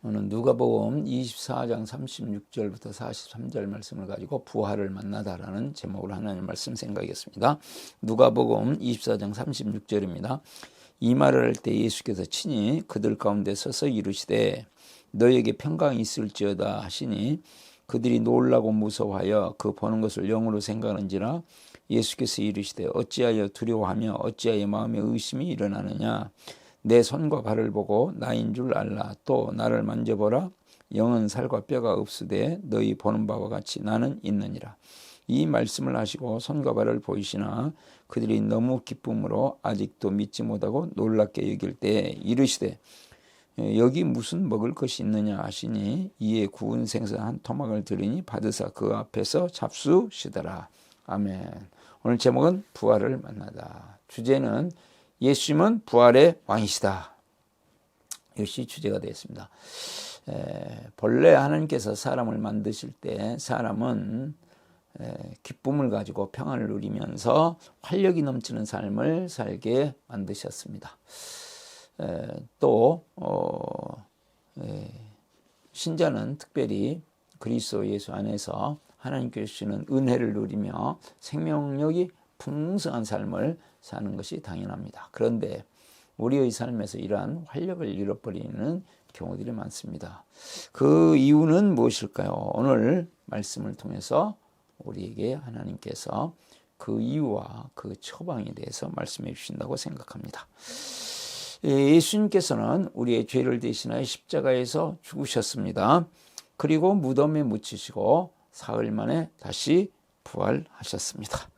오늘 누가복음 24장 36절부터 43절 말씀을 가지고 부활을 만나다라는 제목으로 하나님 말씀 생각하겠습니다. 누가복음 24장 36절입니다. 이 말을 할 때 예수께서 친히 그들 가운데 서서 이르시되 너에게 평강이 있을지어다 하시니 그들이 놀라고 무서워하여 그 보는 것을 영으로 생각하는지라. 예수께서 이르시되 어찌하여 두려워하며 어찌하여 마음에 의심이 일어나느냐. 내 손과 발을 보고 나인 줄 알라. 또 나를 만져보라. 영은 살과 뼈가 없으되 너희 보는 바와 같이 나는 있느니라. 이 말씀을 하시고 손과 발을 보이시나 그들이 너무 기쁨으로 아직도 믿지 못하고 놀랍게 여길 때 이르시되 여기 무슨 먹을 것이 있느냐 하시니 이에 구운 생선 한 토막을 드리니 받으사 그 앞에서 잡수시더라. 아멘. 오늘 제목은 부활을 만나다. 주제는 예수님은 부활의 왕이시다. 이것이 주제가 되었습니다. 본래 하나님께서 사람을 만드실 때 사람은 기쁨을 가지고 평안을 누리면서 활력이 넘치는 삶을 살게 만드셨습니다. 또 신자는 특별히 그리스도 예수 안에서 하나님께서 주시는 은혜를 누리며 생명력이 풍성한 삶을 사는 것이 당연합니다. 그런데 우리의 삶에서 이러한 활력을 잃어버리는 경우들이 많습니다. 그 이유는 무엇일까요? 오늘 말씀을 통해서 우리에게 하나님께서 그 이유와 그 처방에 대해서 말씀해 주신다고 생각합니다. 예수님께서는 우리의 죄를 대신하여 십자가에서 죽으셨습니다. 그리고 무덤에 묻히시고 사흘 만에 다시 부활하셨습니다.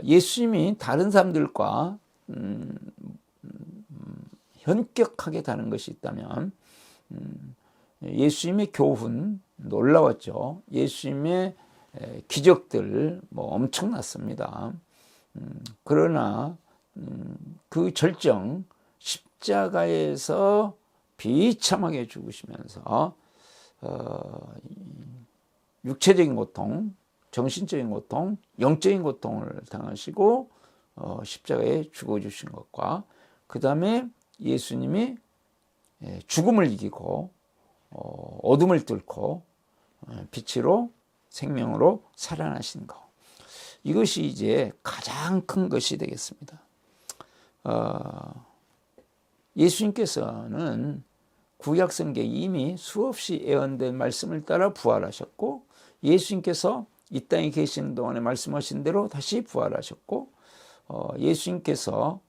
예수님이 다른 사람들과 현격하게 다른 것이 있다면 예수님의 교훈 놀라웠죠. 예수님의 기적들 엄청났습니다. 그러나 그 절정 십자가에서 비참하게 죽으시면서 육체적인 고통, 정신적인 고통, 영적인 고통을 당하시고 십자가에 죽어주신 것과 그 다음에 예수님이 죽음을 이기고 어둠을 뚫고 빛으로 생명으로 살아나신 것, 이것이 이제 가장 큰 것이 되겠습니다. 예수님께서는 구약성경에 이미 수없이 예언된 말씀을 따라 부활하셨고 예수님께서 이 땅에 계시는 동안에 말씀하신 대로 다시 부활하셨고 예수님께서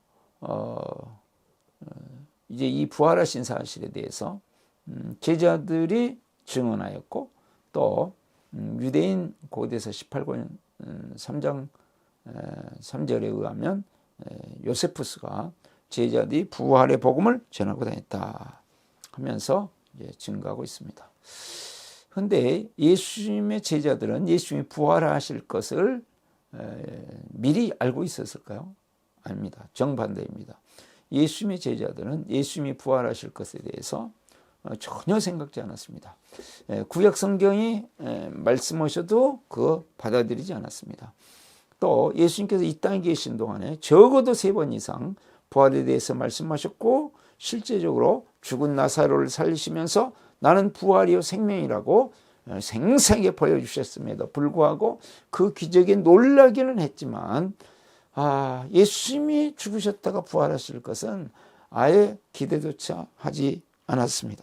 이제 이 부활하신 사실에 대해서 제자들이 증언하였고 또 유대인 고대서 18권 3장 3절에 의하면 요세푸스가 제자들이 부활의 복음을 전하고 다녔다 하면서 이제 증거하고 있습니다. 그런데 예수님의 제자들은 예수님이 부활하실 것을 미리 알고 있었을까요? 아닙니다. 정반대입니다. 예수님의 제자들은 예수님이 부활하실 것에 대해서 전혀 생각지 않았습니다. 구약 성경이 말씀하셔도 그거 받아들이지 않았습니다. 또 예수님께서 이 땅에 계신 동안에 적어도 3번 이상 부활에 대해서 말씀하셨고 실제적으로 죽은 나사로를 살리시면서 나는 부활이요 생명이라고 생생하게 보여주셨음에도 불구하고 그 기적에 놀라기는 했지만 예수님이 죽으셨다가 부활하실 것은 아예 기대조차 하지 않았습니다.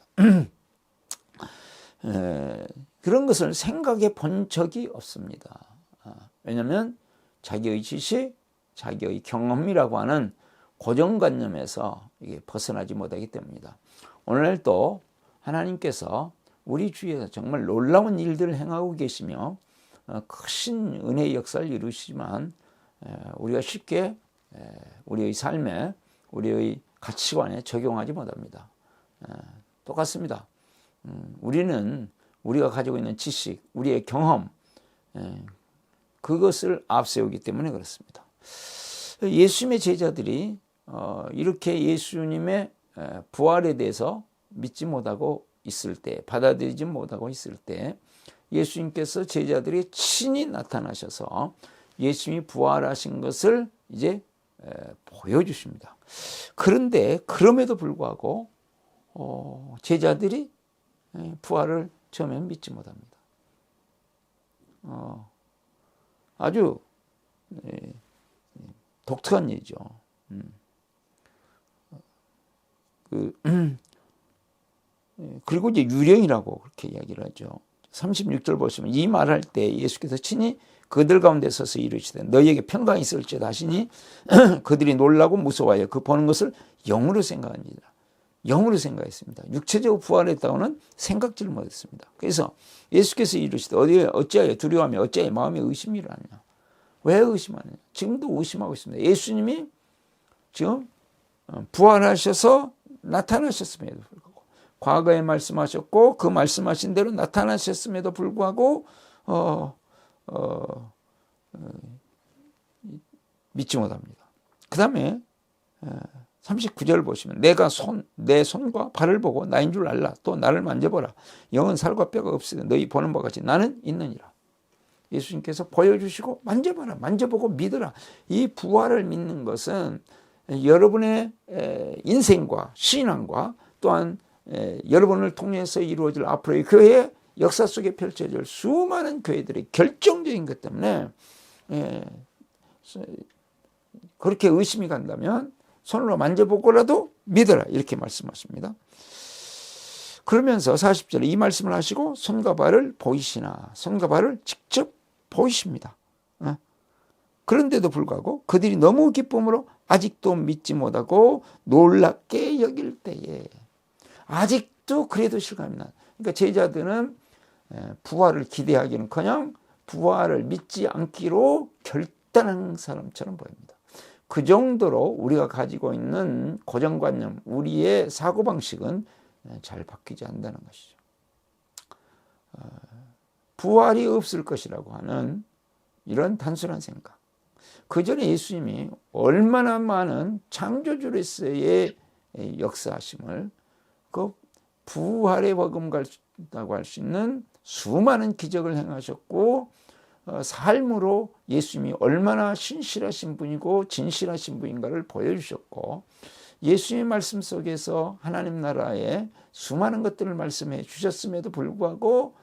그런 것을 생각해 본 적이 없습니다. 왜냐하면 자기의 지식, 자기의 경험이라고 하는 고정관념에서 이게 벗어나지 못하기 때문입니다. 오늘도 하나님께서 우리 주위에서 정말 놀라운 일들을 행하고 계시며 크신 은혜의 역사를 이루시지만 우리가 쉽게 우리의 삶에 우리의 가치관에 적용하지 못합니다. 똑같습니다. 우리는 우리가 가지고 있는 지식, 우리의 경험 그것을 앞세우기 때문에 그렇습니다. 예수님의 제자들이 이렇게 예수님의 부활에 대해서 믿지 못하고 있을 때, 받아들이지 못하고 있을 때 예수님께서 제자들이 친히 나타나셔서 예수님이 부활하신 것을 이제 보여주십니다. 그런데 그럼에도 불구하고 제자들이 부활을 처음엔 믿지 못합니다. 아주 독특한 일이죠. 그리고 이제 유령이라고 그렇게 이야기를 하죠. 36절 보시면 이 말할 때 예수께서 친히 그들 가운데 서서 이르시되 너희에게 평강이 있을지어다 하시니 그들이 놀라고 무서워하여 그 보는 것을 영으로 생각하니라. 영으로 생각했습니다. 육체적으로 부활했다고는 생각지를 못했습니다. 그래서 예수께서 이르시되 어찌하여 두려워하며 어찌하여 마음에 의심이 일어나냐. 왜 의심하느냐. 지금도 의심하고 있습니다. 예수님이 지금 부활하셔서 나타나셨음에도 불구하고 과거에 말씀하셨고 그 말씀하신 대로 나타나셨음에도 불구하고 믿지 못합니다. 그 다음에 39절 보시면 내가 내 손과 발을 보고 나인 줄 알라. 또 나를 만져보라. 영은 살과 뼈가 없으되 너희 보는 바와 같이 나는 있느니라. 예수님께서 보여주시고 만져봐라. 만져보고 믿어라. 이 부활을 믿는 것은 여러분의 인생과 신앙과 또한 여러분을 통해서 이루어질 앞으로의 교회 역사 속에 펼쳐질 수많은 교회들의 결정적인 것 때문에 그렇게 의심이 간다면 손으로 만져보고라도 믿어라 이렇게 말씀하십니다. 그러면서 40절에 이 말씀을 하시고 손과 발을 보이시나 손과 발을 직접 보이십니다. 그런데도 불구하고 그들이 너무 기쁨으로 아직도 믿지 못하고 놀랍게 여길 때에 아직도 그래도 실감나. 그러니까 제자들은 부활을 기대하기는커녕 부활을 믿지 않기로 결단한 사람처럼 보입니다. 그 정도로 우리가 가지고 있는 고정관념, 우리의 사고방식은 잘 바뀌지 않는다는 것이죠. 부활이 없을 것이라고 하는 이런 단순한 생각. 그 전에 예수님이 얼마나 많은 창조주로서의 역사하심을 그 부활의 버금가다고 할 수 있는 수많은 기적을 행하셨고 삶으로 예수님이 얼마나 신실하신 분이고 진실하신 분인가를 보여주셨고 예수님의 말씀 속에서 하나님 나라의 수많은 것들을 말씀해 주셨음에도 불구하고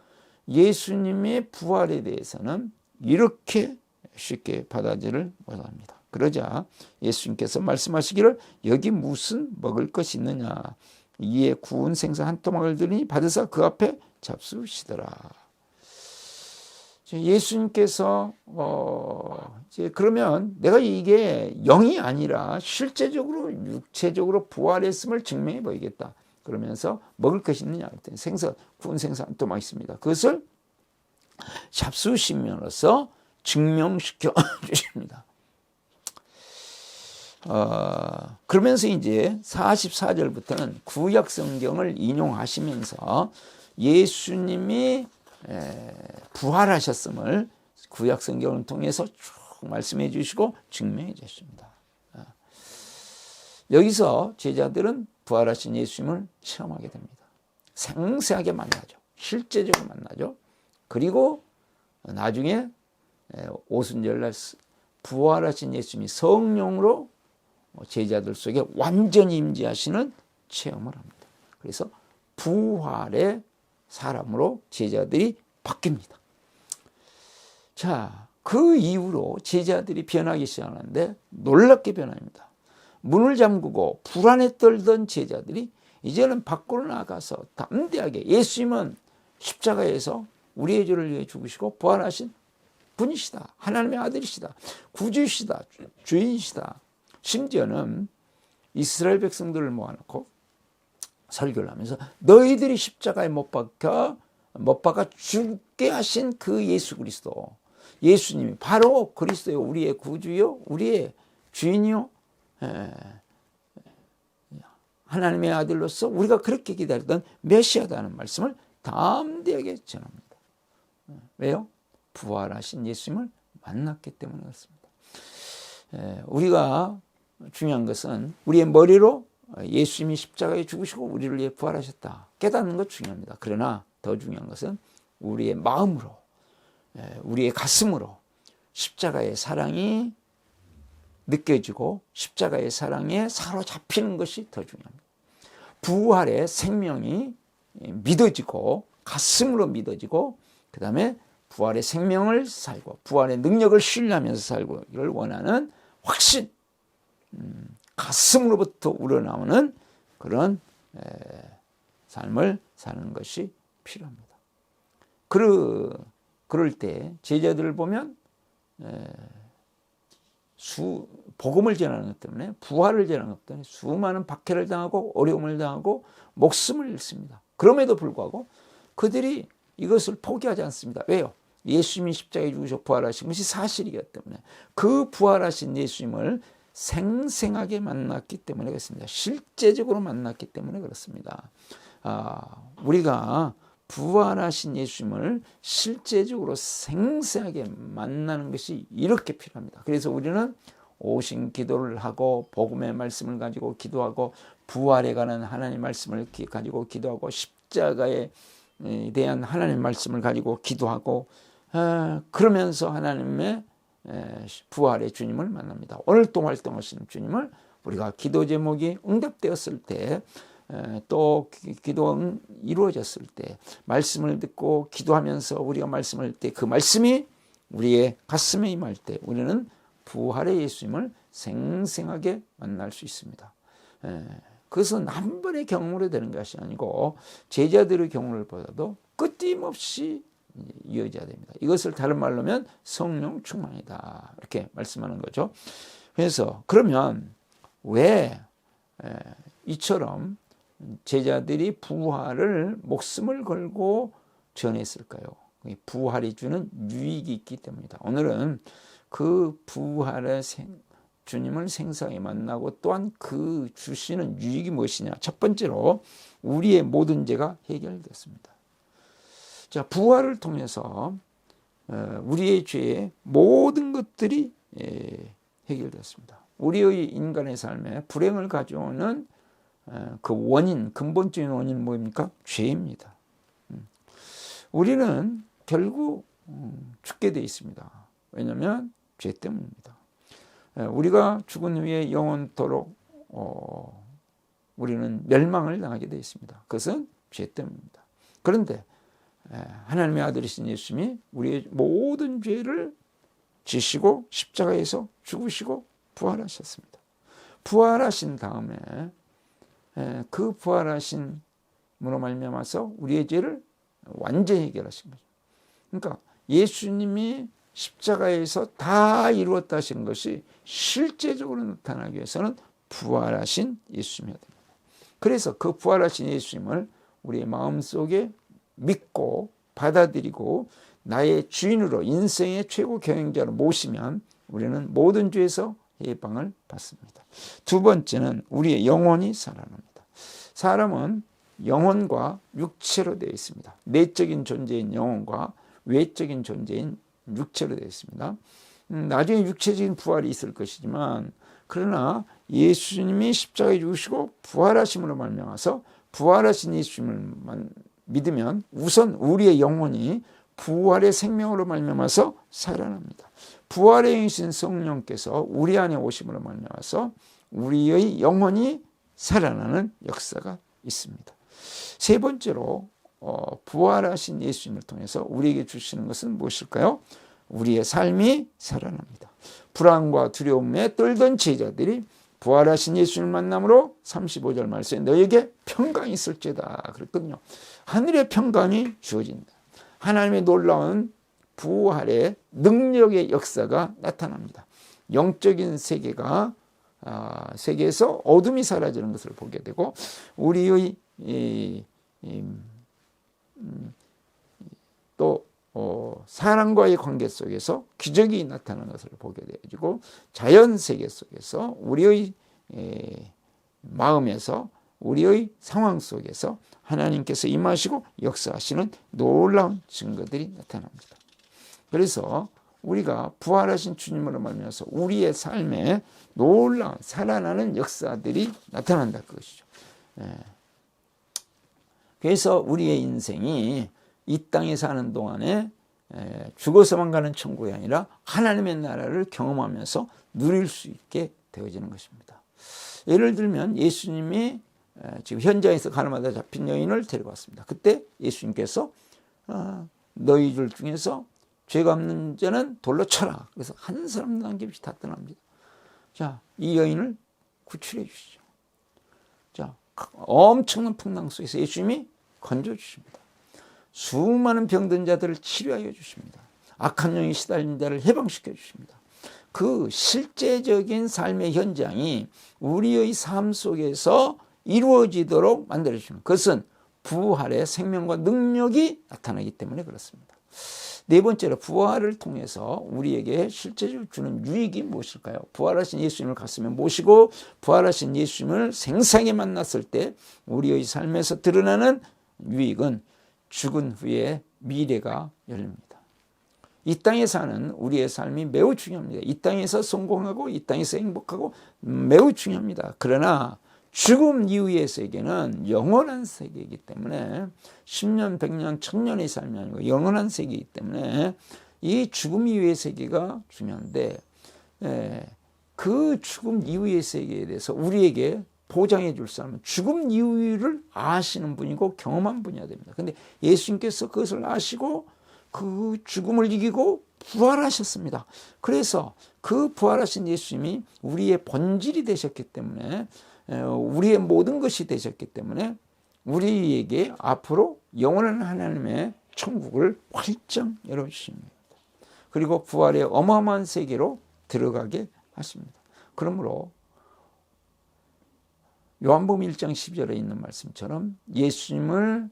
예수님의 부활에 대해서는 이렇게 쉽게 받아들이를 못합니다. 그러자 예수님께서 말씀하시기를 여기 무슨 먹을 것이 있느냐. 이에 구운 생선 한 토막을 들으니 받으사 그 앞에 잡수시더라. 예수님께서 이제 그러면 내가 이게 영이 아니라 실제적으로 육체적으로 부활했음을 증명해 보이겠다. 그러면서 먹을 것이 있느냐 했더니 생선, 구운 생선 한 토막 있습니다. 그것을 잡수시면서 증명시켜 주십니다. 그러면서 이제 44절부터는 구약 성경을 인용하시면서 예수님이 부활하셨음을 구약 성경을 통해서 쭉 말씀해 주시고 증명해 주십니다. 여기서 제자들은 부활하신 예수님을 체험하게 됩니다. 생생하게 만나죠. 실제적으로 만나죠. 그리고 나중에 오순절날 부활하신 예수님이 성령으로 제자들 속에 완전히 임재하시는 체험을 합니다. 그래서 부활의 사람으로 제자들이 바뀝니다. 자, 그 이후로 제자들이 변하기 시작하는데 놀랍게 변합니다. 문을 잠그고 불안에 떨던 제자들이 이제는 밖으로 나가서 담대하게 예수님은 십자가에서 우리의 죄를 위해 죽으시고 부활하신 분이시다. 하나님의 아들이시다. 구주이시다. 주인이시다. 심지어는 이스라엘 백성들을 모아놓고 설교를 하면서 너희들이 십자가에 못 박아 죽게 하신 그 예수 그리스도, 예수님이 바로 그리스도요, 우리의 구주요, 우리의 주인이요, 하나님의 아들로서 우리가 그렇게 기다리던 메시아다는 말씀을 담대하게 전합니다. 왜요? 부활하신 예수님을 만났기 때문에 그렇습니다. 우리가 중요한 것은 우리의 머리로 예수님이 십자가에 죽으시고 우리를 위해 부활하셨다 깨닫는 것 중요합니다. 그러나 더 중요한 것은 우리의 마음으로, 우리의 가슴으로 십자가의 사랑이 느껴지고 십자가의 사랑에 사로잡히는 것이 더 중요합니다. 부활의 생명이 믿어지고 가슴으로 믿어지고 그 다음에 부활의 생명을 살고 부활의 능력을 신뢰하면서 살고를 원하는 확신, 가슴으로부터 우러나오는 그런 삶을 사는 것이 필요합니다. 그럴 때 제자들을 보면 복음을 전하는 것 때문에 부활을 전하는 것 때문에 수많은 박해를 당하고 어려움을 당하고 목숨을 잃습니다. 그럼에도 불구하고 그들이 이것을 포기하지 않습니다. 왜요? 예수님이 십자가에 죽으셔 부활하신 것이 사실이기 때문에 그 부활하신 예수님을 생생하게 만났기 때문에 그렇습니다. 실제적으로 만났기 때문에 그렇습니다. 우리가 부활하신 예수님을 실제적으로 생생하게 만나는 것이 이렇게 필요합니다. 그래서 우리는 오신 기도를 하고 복음의 말씀을 가지고 기도하고 부활에 관한 하나님의 말씀을 가지고 기도하고 십자가에 대한 하나님의 말씀을 가지고 기도하고 그러면서 하나님의 부활의 주님을 만납니다. 오늘 또 활동하시는 주님을 우리가 기도 제목이 응답되었을 때 또 기도가 이루어졌을 때 말씀을 듣고 기도하면서 우리가 말씀을 때 그 말씀이 우리의 가슴에 임할 때 우리는 부활의 예수님을 생생하게 만날 수 있습니다. 그것은 한 번의 경험으로 되는 것이 아니고 제자들의 경험을 보다도 끊임없이 이어져야 됩니다. 이것을 다른 말로 하면 성령 충만이다 이렇게 말씀하는 거죠. 그래서 그러면 왜 이처럼 제자들이 부활을 목숨을 걸고 전했을까요? 부활이 주는 유익이 있기 때문이다. 오늘은 그 부활의 주님을 생생하게 만나고 또한 그 주시는 유익이 무엇이냐? 첫 번째로 우리의 모든 죄가 해결됐습니다. 자, 부활을 통해서 우리의 죄의 모든 것들이 해결됐습니다. 우리의 인간의 삶에 불행을 가져오는 그 원인, 근본적인 원인은 뭐입니까? 죄입니다. 우리는 결국 죽게 되어 있습니다. 왜냐하면 죄 때문입니다. 우리가 죽은 후에 영원토록 우리는 멸망을 당하게 되어 있습니다. 그것은 죄 때문입니다. 그런데 하나님의 아들이신 예수님이 우리의 모든 죄를 지시고 십자가에서 죽으시고 부활하셨습니다. 부활하신 다음에 그 부활하신 으로 말미암아서 우리의 죄를 완전히 해결하신 거죠. 그러니까 예수님이 십자가에서 다 이루었다 하신 것이 실제적으로 나타나기 위해서는 부활하신 예수님이어야 됩니다. 그래서 그 부활하신 예수님을 우리의 마음속에 믿고 받아들이고 나의 주인으로 인생의 최고 경영자로 모시면 우리는 모든 죄에서 해방을 받습니다. 두 번째는 우리의 영혼이 살아납니다. 사람은 영혼과 육체로 되어 있습니다. 내적인 존재인 영혼과 외적인 존재인 육체로 되어 있습니다. 나중에 육체적인 부활이 있을 것이지만 그러나 예수님이 십자가에 죽으시고 부활하심으로 말미암아서 부활하신 예수님을 믿으면 우선 우리의 영혼이 부활의 생명으로 말미암아서 살아납니다. 부활의 영이신 성령께서 우리 안에 오심으로 말미암아서 우리의 영혼이 살아나는 역사가 있습니다. 세 번째로 부활하신 예수님을 통해서 우리에게 주시는 것은 무엇일까요? 우리의 삶이 살아납니다. 불안과 두려움에 떨던 제자들이 부활하신 예수님을 만남으로 35절 말씀에 너에게 평강이 있을지다 그랬거든요. 하늘의 평강이 주어진다. 하나님의 놀라운 부활의 능력의 역사가 나타납니다. 영적인 세계에서 어둠이 사라지는 것을 보게 되고 우리의 또 사람과의 관계 속에서 기적이 나타나는 것을 보게 되어지고 자연 세계 속에서 우리의 마음에서 우리의 상황 속에서 하나님께서 임하시고 역사하시는 놀라운 증거들이 나타납니다. 그래서 우리가 부활하신 주님으로 말미암아서 우리의 삶에 놀라운 살아나는 역사들이 나타난다 그것이죠. 그래서 우리의 인생이 이 땅에 사는 동안에 죽어서만 가는 천국이 아니라 하나님의 나라를 경험하면서 누릴 수 있게 되어지는 것입니다. 예를 들면 예수님이 지금 현장에서 가늠하다 잡힌 여인을 데려왔습니다. 그때 예수님께서 너희 들 중에서 죄가 없는 자는 돌로 쳐라. 그래서 한 사람도 남김없이 다 떠납니다. 자, 이 여인을 구출해 주시죠. 자, 엄청난 풍랑 속에서 예수님이 건져주십니다. 수많은 병든 자들을 치료하여 주십니다. 악한 영에 시달린 자를 해방시켜 주십니다. 그 실제적인 삶의 현장이 우리의 삶 속에서 이루어지도록 만들어 주십니다. 그것은 부활의 생명과 능력이 나타나기 때문에 그렇습니다. 네 번째로 부활을 통해서 우리에게 실제적으로 주는 유익이 무엇일까요? 부활하신 예수님을 가슴에 모시고 부활하신 예수님을 생생하게 만났을 때 우리의 삶에서 드러나는 유익은 죽은 후에 미래가 열립니다. 이 땅에 사는 우리의 삶이 매우 중요합니다. 이 땅에서 성공하고 이 땅에서 행복하고 매우 중요합니다. 그러나 죽음 이후의 세계는 영원한 세계이기 때문에 10년, 100년, 1000년의 삶이 아니고 영원한 세계이기 때문에 이 죽음 이후의 세계가 중요한데 그 죽음 이후의 세계에 대해서 우리에게 보장해 줄 사람은 죽음 이후를 아시는 분이고 경험한 분이어야 됩니다. 그런데 예수님께서 그것을 아시고 그 죽음을 이기고 부활하셨습니다. 그래서 그 부활하신 예수님이 우리의 본질이 되셨기 때문에 우리의 모든 것이 되셨기 때문에 우리에게 앞으로 영원한 하나님의 천국을 활짝 열어주십니다. 그리고 부활의 어마어마한 세계로 들어가게 하십니다. 그러므로 요한복음 1장 12절에 있는 말씀처럼 예수님을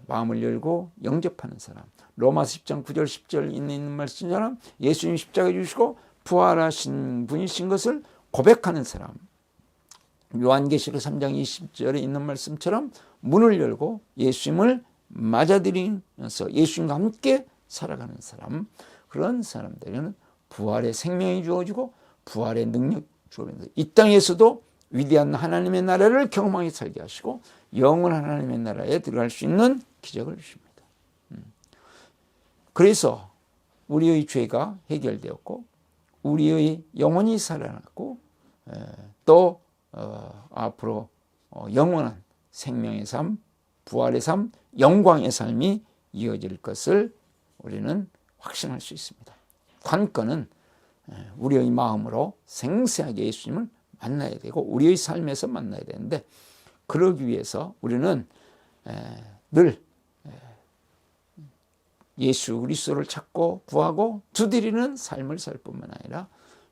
마음을 열고 영접하는 사람, 로마서 10장 9절 10절 있는 말씀처럼 예수님 십자가에 주시고 부활하신 분이신 것을 고백하는 사람, 요한계시록 3장 20절에 있는 말씀처럼 문을 열고 예수님을 맞아들이면서 예수님과 함께 살아가는 사람, 그런 사람들에게는 부활의 생명이 주어지고 부활의 능력이 주어지면서 이 땅에서도 위대한 하나님의 나라를 경험하게 살게 하시고 영원한 하나님의 나라에 들어갈 수 있는 기적을 주십니다. 그래서 우리의 죄가 해결되었고 우리의 영혼이 살아났고 또 앞으로 영원한 생명의 삶, 부활의 삶, 영광의 삶이 이어질 것을 우리는 확신할 수 있습니다. 관건은 우리의 마음으로 생생하게 예수님을 만나야 되고 우리의 삶에서 만나야 되는데 그러기 위해서 우리는 늘 예수 그리스도를 찾고 구하고 두드리는 삶을 살 뿐만 아니라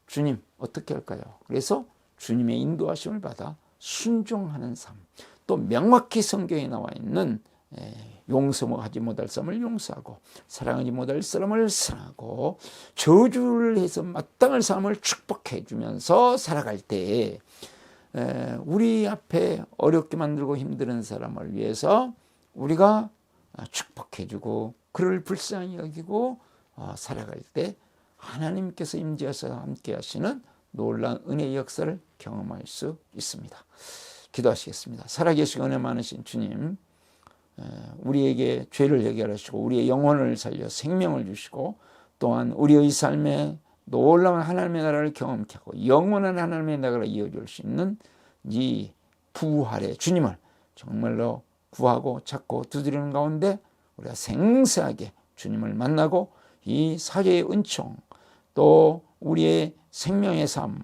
주님 어떻게 할까요? 그래서 주님의 인도하심을 받아 순종하는 삶, 또 명확히 성경에 나와 있는 용서하지 못할 사람을 용서하고 사랑하지 못할 사람을 사랑하고 저주를 해서 마땅할 사람을 축복해 주면서 살아갈 때 우리 앞에 어렵게 만들고 힘든 사람을 위해서 우리가 축복해 주고 그를 불쌍히 여기고 살아갈 때 하나님께서 임재하셔서 함께 하시는 놀라운 은혜의 역사를 경험할 수 있습니다. 기도하시겠습니다. 살아계시고 은혜 많으신 주님, 우리에게 죄를 해결하시고 우리의 영혼을 살려 생명을 주시고 또한 우리의 삶에 놀라운 하나님의 나라를 경험케 하고 영원한 하나님의 나라를 이어줄 수 있는 이 부활의 주님을 정말로 구하고 찾고 두드리는 가운데 우리가 생생하게 주님을 만나고 이 사죄의 은총 또 우리의 생명의 삶,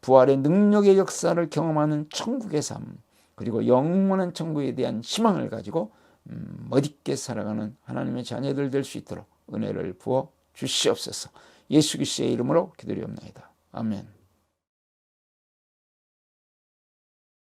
부활의 능력의 역사를 경험하는 천국의 삶, 그리고 영원한 천국에 대한 희망을 가지고 멋있게 살아가는 하나님의 자녀들 될 수 있도록 은혜를 부어 주시옵소서. 예수 그리스도의 이름으로 기도드리옵나이다. 아멘.